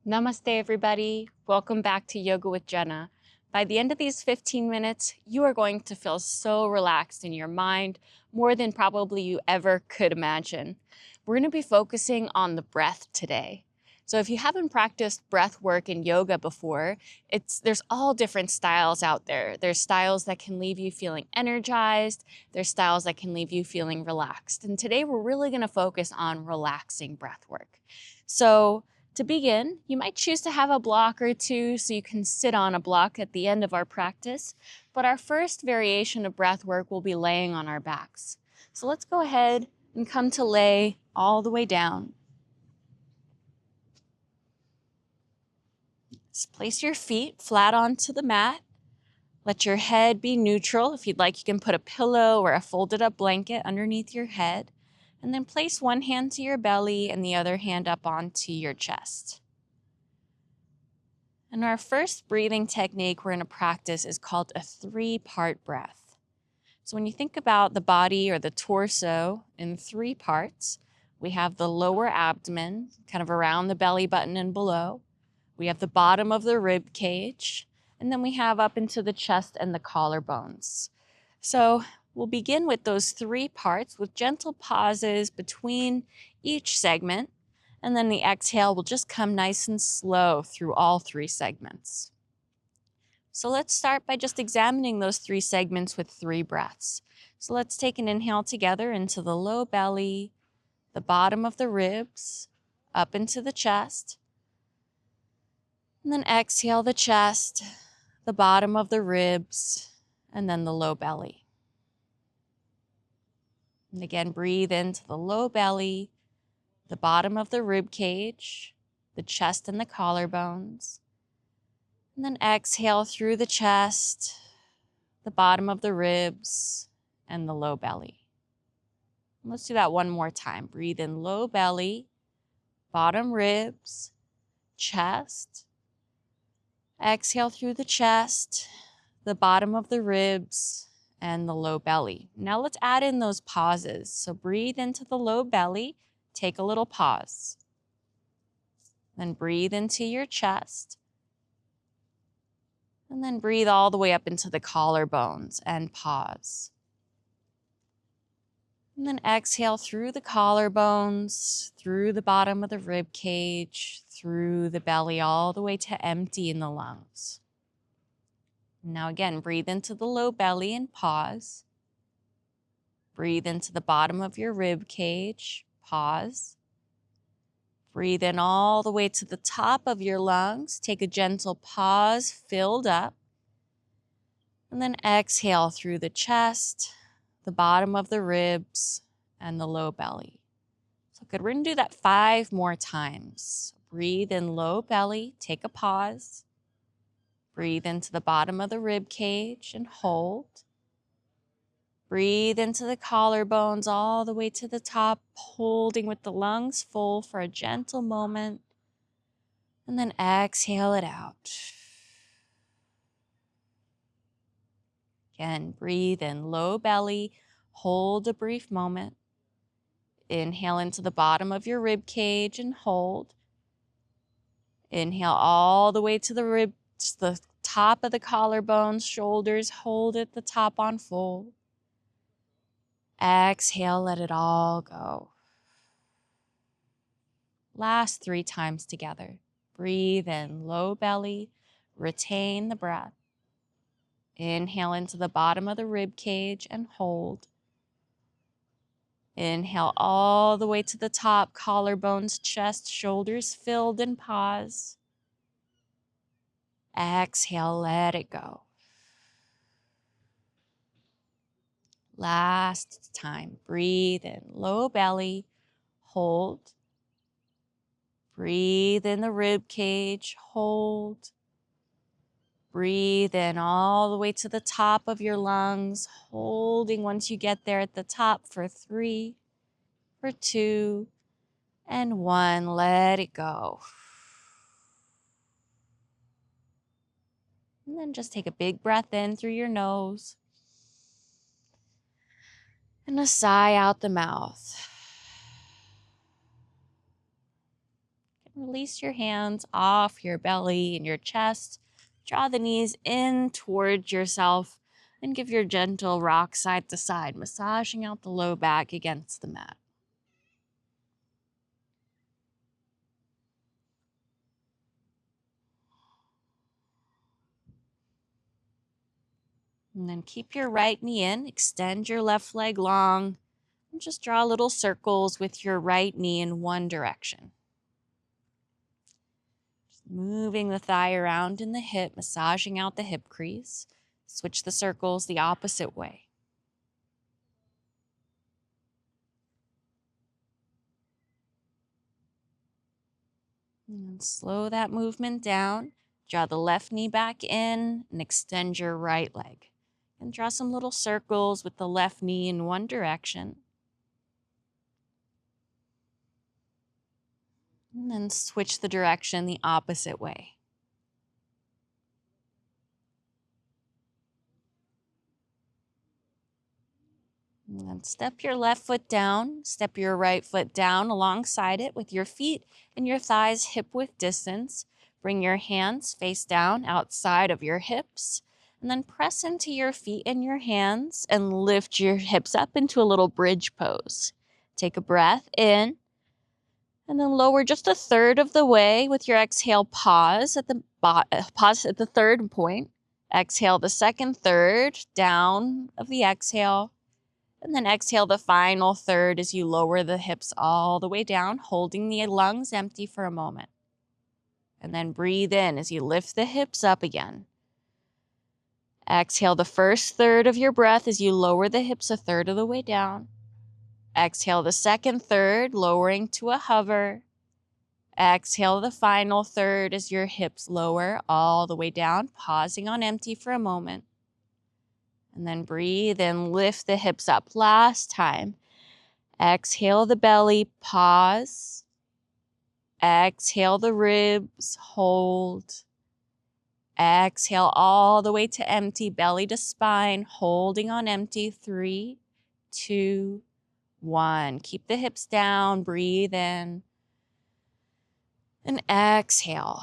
Namaste, everybody. Welcome back to Yoga with Jenna. By the end of these 15 minutes, you are going to feel so relaxed in your mind, more than probably you ever could imagine. We're going to be focusing on the breath today. So if you haven't practiced breath work in yoga before, there's all different styles out there. There's styles that can leave you feeling energized. There's styles that can leave you feeling relaxed. And today we're really going to focus on relaxing breath work. So to begin, you might choose to have a block or two so you can sit on a block at the end of our practice, but our first variation of breath work will be laying on our backs. So let's go ahead and come to lay all the way down. Just place your feet flat onto the mat. Let your head be neutral. If you'd like, you can put a pillow or a folded up blanket underneath your head. And then place one hand to your belly and the other hand up onto your chest. And our first breathing technique we're going to practice is called a 3-part breath. So when you think about the body or the torso in 3 parts, we have the lower abdomen, kind of around the belly button and below. We have the bottom of the rib cage, and then we have up into the chest and the collarbones. So we'll begin with those 3 parts with gentle pauses between each segment, and then the exhale will just come nice and slow through all 3 segments. So let's start by just examining those 3 segments with 3 breaths. So let's take an inhale together into the low belly, the bottom of the ribs, up into the chest, and then exhale the chest, the bottom of the ribs, and then the low belly. And again, breathe into the low belly, the bottom of the rib cage, the chest and the collarbones. And then exhale through the chest, the bottom of the ribs, and the low belly. And let's do that one more time. Breathe in low belly, bottom ribs, chest. Exhale through the chest, the bottom of the ribs, and the low belly. Now let's add in those pauses. So breathe into the low belly, take a little pause. Then breathe into your chest. And then breathe all the way up into the collarbones and pause. And then exhale through the collarbones, through the bottom of the rib cage, through the belly, all the way to empty in the lungs. Now again, breathe into the low belly and pause. Breathe into the bottom of your rib cage, pause. Breathe in all the way to the top of your lungs. Take a gentle pause, filled up. And then exhale through the chest, the bottom of the ribs, and the low belly. So good, we're gonna do that 5 more times. Breathe in low belly, take a pause. Breathe into the bottom of the rib cage and hold. Breathe into the collarbones all the way to the top, holding with the lungs full for a gentle moment. And then exhale it out. Again, breathe in low belly, hold a brief moment. Inhale into the bottom of your rib cage and hold. Inhale all the way to the top of the collarbones, shoulders, hold at the top on full. Exhale, let it all go. Last 3 times together. Breathe in, low belly, retain the breath. Inhale into the bottom of the rib cage and hold. Inhale all the way to the top, collarbones, chest, shoulders filled, and pause. Exhale, let it go. Last time, breathe in, low belly, hold. Breathe in the rib cage, hold. Breathe in all the way to the top of your lungs, holding once you get there at the top for 3, for 2, and 1. Let it go. And then just take a big breath in through your nose and a sigh out the mouth. Release your hands off your belly and your chest. Draw the knees in towards yourself and give your gentle rock side to side, massaging out the low back against the mat. And then keep your right knee in, extend your left leg long, and just draw little circles with your right knee in one direction. Just moving the thigh around in the hip, massaging out the hip crease. Switch the circles the opposite way. And slow that movement down. Draw the left knee back in and extend your right leg. And draw some little circles with the left knee in one direction. And then switch the direction the opposite way. And then step your left foot down, step your right foot down alongside it with your feet and your thighs hip-width distance. Bring your hands face down outside of your hips, and then press into your feet and your hands and lift your hips up into a little bridge pose. Take a breath in, and then lower just a third of the way with your exhale. Pause at the third point. Exhale the second third down of the exhale. And then exhale the final third as you lower the hips all the way down, holding the lungs empty for a moment. And then breathe in as you lift the hips up again. Exhale the first third of your breath as you lower the hips a third of the way down. Exhale the second third, lowering to a hover. Exhale the final third as your hips lower all the way down, pausing on empty for a moment. And then breathe and lift the hips up. Last time. Exhale the belly, pause. Exhale the ribs, hold. Exhale all the way to empty, belly to spine, holding on empty. 3, 2, 1. Keep the hips down, breathe in. And exhale.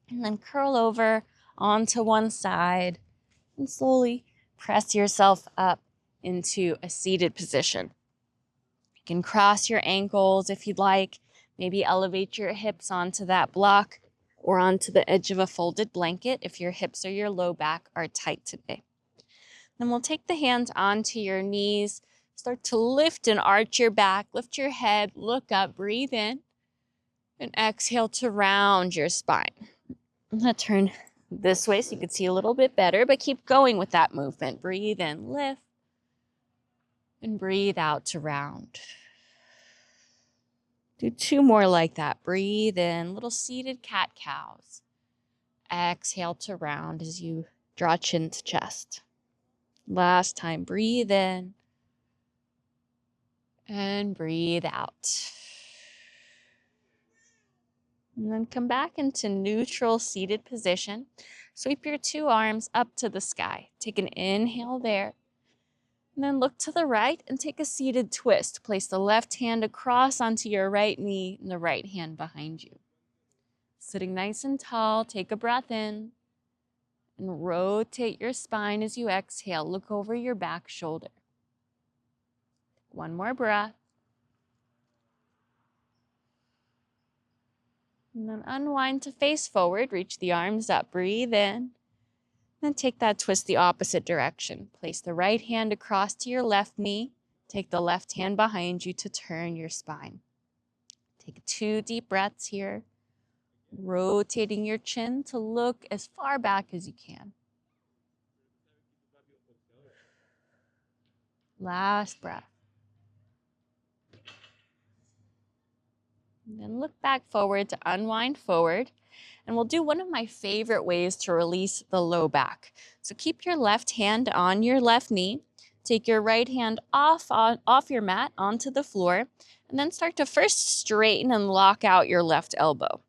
And then curl over onto one side and slowly press yourself up into a seated position. You can cross your ankles if you'd like. Maybe elevate your hips onto that block or onto the edge of a folded blanket if your hips or your low back are tight today. Then we'll take the hands onto your knees. Start to lift and arch your back. Lift your head, look up, breathe in, and exhale to round your spine. I'm going to turn this way so you can see a little bit better, but keep going with that movement. Breathe in, lift, and breathe out to round. Do 2 more like that. Breathe in, little seated cat-cows. Exhale to round as you draw chin to chest. Last time, breathe in and breathe out. And then come back into neutral seated position. Sweep your 2 arms up to the sky. Take an inhale there. And then look to the right and take a seated twist. Place the left hand across onto your right knee and the right hand behind you. Sitting nice and tall, take a breath in and rotate your spine as you exhale. Look over your back shoulder. 1 more breath. And then unwind to face forward. Reach the arms up. Breathe in. Then take that twist the opposite direction. Place the right hand across to your left knee. Take the left hand behind you to turn your spine. Take 2 deep breaths here. Rotating your chin to look as far back as you can. Last breath. And then look back forward to unwind forward. And we'll do one of my favorite ways to release the low back. So keep your left hand on your left knee. Take your right hand off your mat onto the floor. And then start to first straighten and lock out your left elbow.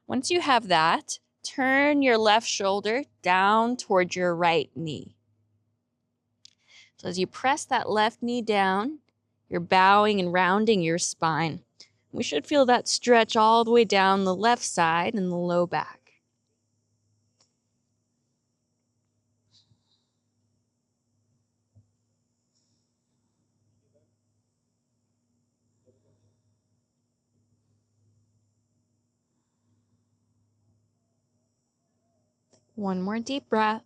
Once you have that, turn your left shoulder down toward your right knee. So as you press that left knee down, You're bowing and rounding your spine. We should feel that stretch all the way down the left side and the low back. One more deep breath.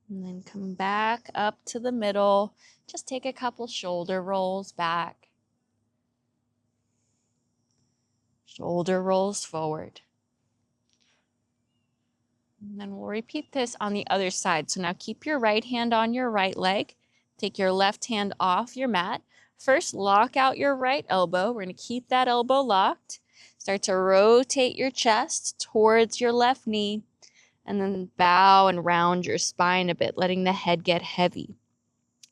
And then come back up to the middle. Just take a couple shoulder rolls back. Shoulder rolls forward. And then we'll repeat this on the other side. So now keep your right hand on your right leg. Take your left hand off your mat. First, lock out your right elbow. We're going to keep that elbow locked. Start to rotate your chest towards your left knee. And then bow and round your spine a bit, letting the head get heavy.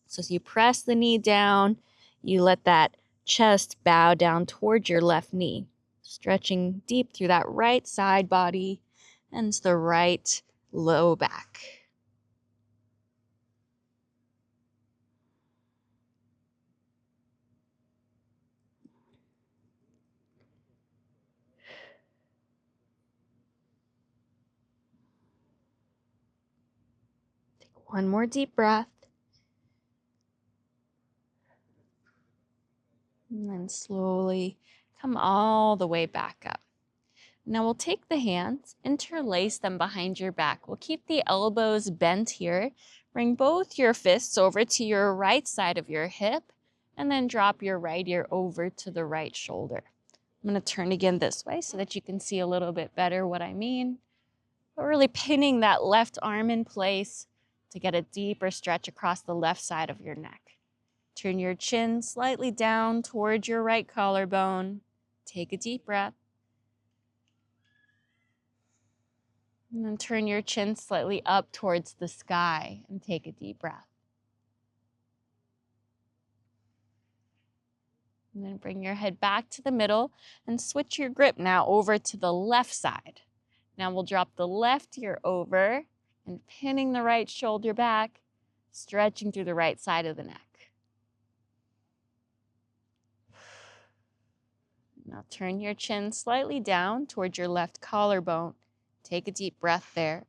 So as you press the knee down, you let that chest bow down towards your left knee, stretching deep through that right side body and the right low back. Take one more deep breath. And then slowly come all the way back up. Now we'll take the hands, interlace them behind your back. We'll keep the elbows bent here. Bring both your fists over to your right side of your hip, and then drop your right ear over to the right shoulder. I'm going to turn again this way so that you can see a little bit better what I mean. But really pinning that left arm in place to get a deeper stretch across the left side of your neck. Turn your chin slightly down towards your right collarbone. Take a deep breath. And then turn your chin slightly up towards the sky and take a deep breath. And then bring your head back to the middle and switch your grip now over to the left side. Now we'll drop the left ear over and pinning the right shoulder back, stretching through the right side of the neck. Now turn your chin slightly down towards your left collarbone. Take a deep breath there.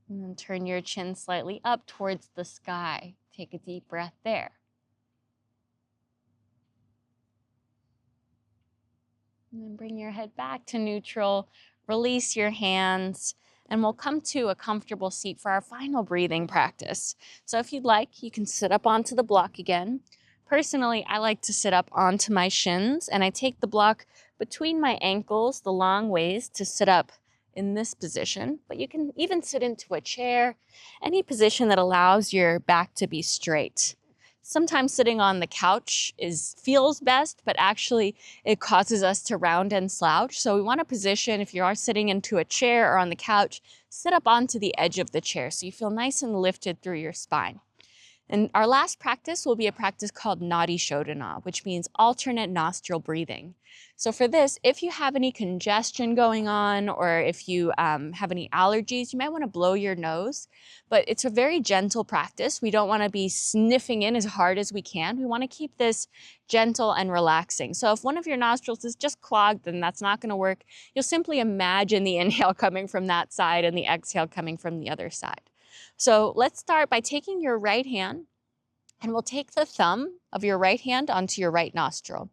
And then turn your chin slightly up towards the sky. Take a deep breath there. And then bring your head back to neutral. Release your hands. And we'll come to a comfortable seat for our final breathing practice. So if you'd like, you can sit up onto the block again. Personally, I like to sit up onto my shins, and I take the block between my ankles the long ways to sit up in this position. But you can even sit into a chair, any position that allows your back to be straight. Sometimes sitting on the couch feels best, but actually it causes us to round and slouch. So we want to position, if you are sitting into a chair or on the couch, sit up onto the edge of the chair so you feel nice and lifted through your spine. And our last practice will be a practice called Nadi Shodhana, which means alternate nostril breathing. So for this, if you have any congestion going on or if you have any allergies, you might want to blow your nose. But it's a very gentle practice. We don't want to be sniffing in as hard as we can. We want to keep this gentle and relaxing. So if one of your nostrils is just clogged, then that's not going to work. You'll simply imagine the inhale coming from that side and the exhale coming from the other side. So let's start by taking your right hand, and we'll take the thumb of your right hand onto your right nostril.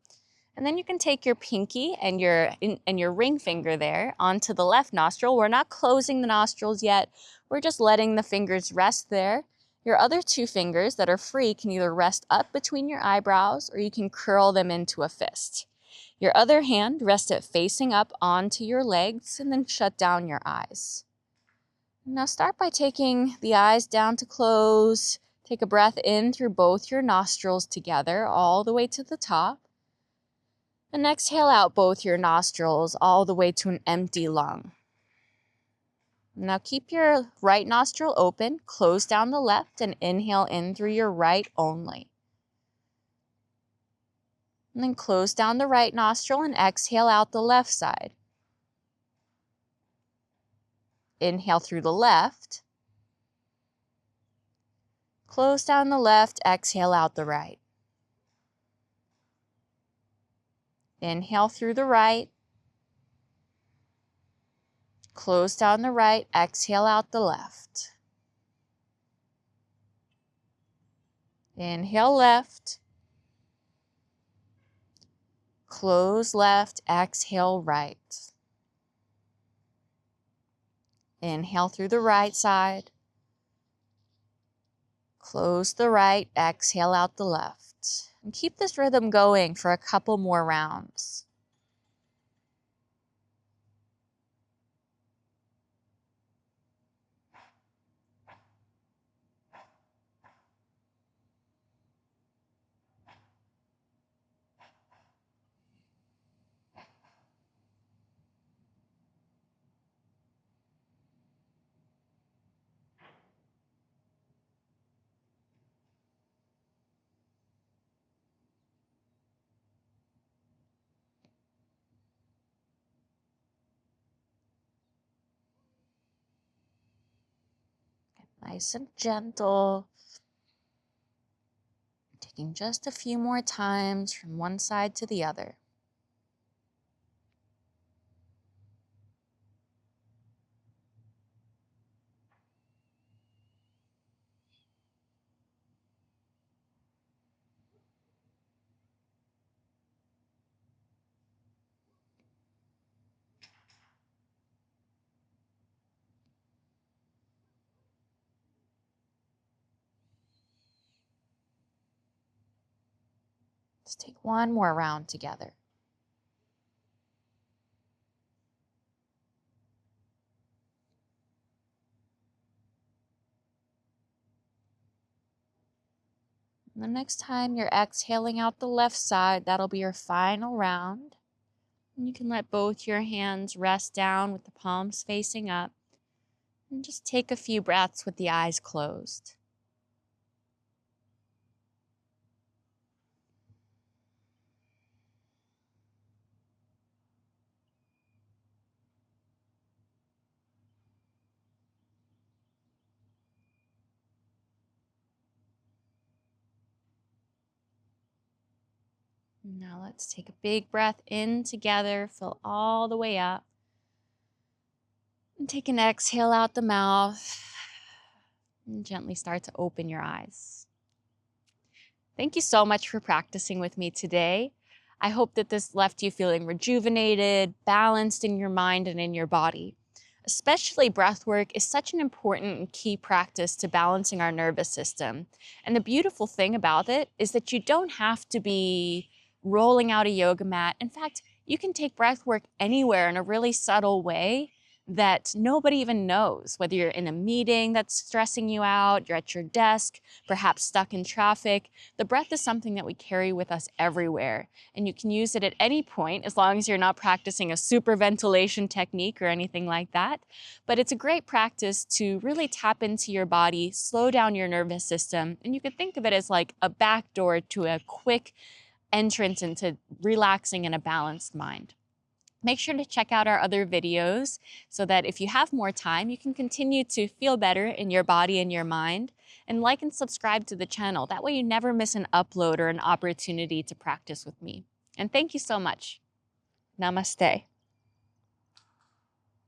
And then you can take your pinky and your ring finger there onto the left nostril. We're not closing the nostrils yet. We're just letting the fingers rest there. Your other two fingers that are free can either rest up between your eyebrows or you can curl them into a fist. Your other hand, rest it facing up onto your legs and then shut down your eyes. Now start by taking the eyes down to close. Take a breath in through both your nostrils together all the way to the top. And exhale out both your nostrils all the way to an empty lung. Now keep your right nostril open, close down the left, and inhale in through your right only. And then close down the right nostril and exhale out the left side. Inhale through the left. Close down the left, exhale out the right. Inhale through the right. Close down the right, exhale out the left. Inhale left. Close left, exhale right. Inhale through the right side. Close the right, exhale out the left. And keep this rhythm going for a couple more rounds. Nice and gentle. Taking just a few more times from one side to the other. Let's take one more round together. And the next time you're exhaling out the left side, that'll be your final round. And you can let both your hands rest down with the palms facing up. And just take a few breaths with the eyes closed. Now let's take a big breath in together, fill all the way up. And take an exhale out the mouth. And gently start to open your eyes. Thank you so much for practicing with me today. I hope that this left you feeling rejuvenated, balanced in your mind and in your body. Especially breath work is such an important and key practice to balancing our nervous system. And the beautiful thing about it is that you don't have to be rolling out a yoga mat. In fact, you can take breath work anywhere in a really subtle way that nobody even knows, whether you're in a meeting that's stressing you out, you're at your desk, perhaps stuck in traffic. The breath is something that we carry with us everywhere, and you can use it at any point as long as you're not practicing a super ventilation technique or anything like that. But it's a great practice to really tap into your body, slow down your nervous system, and you could think of it as like a back door to a quick entrance into relaxing and a balanced mind. Make sure to check out our other videos so that if you have more time, you can continue to feel better in your body and your mind. And like and subscribe to the channel. That way you never miss an upload or an opportunity to practice with me. And thank you so much. Namaste.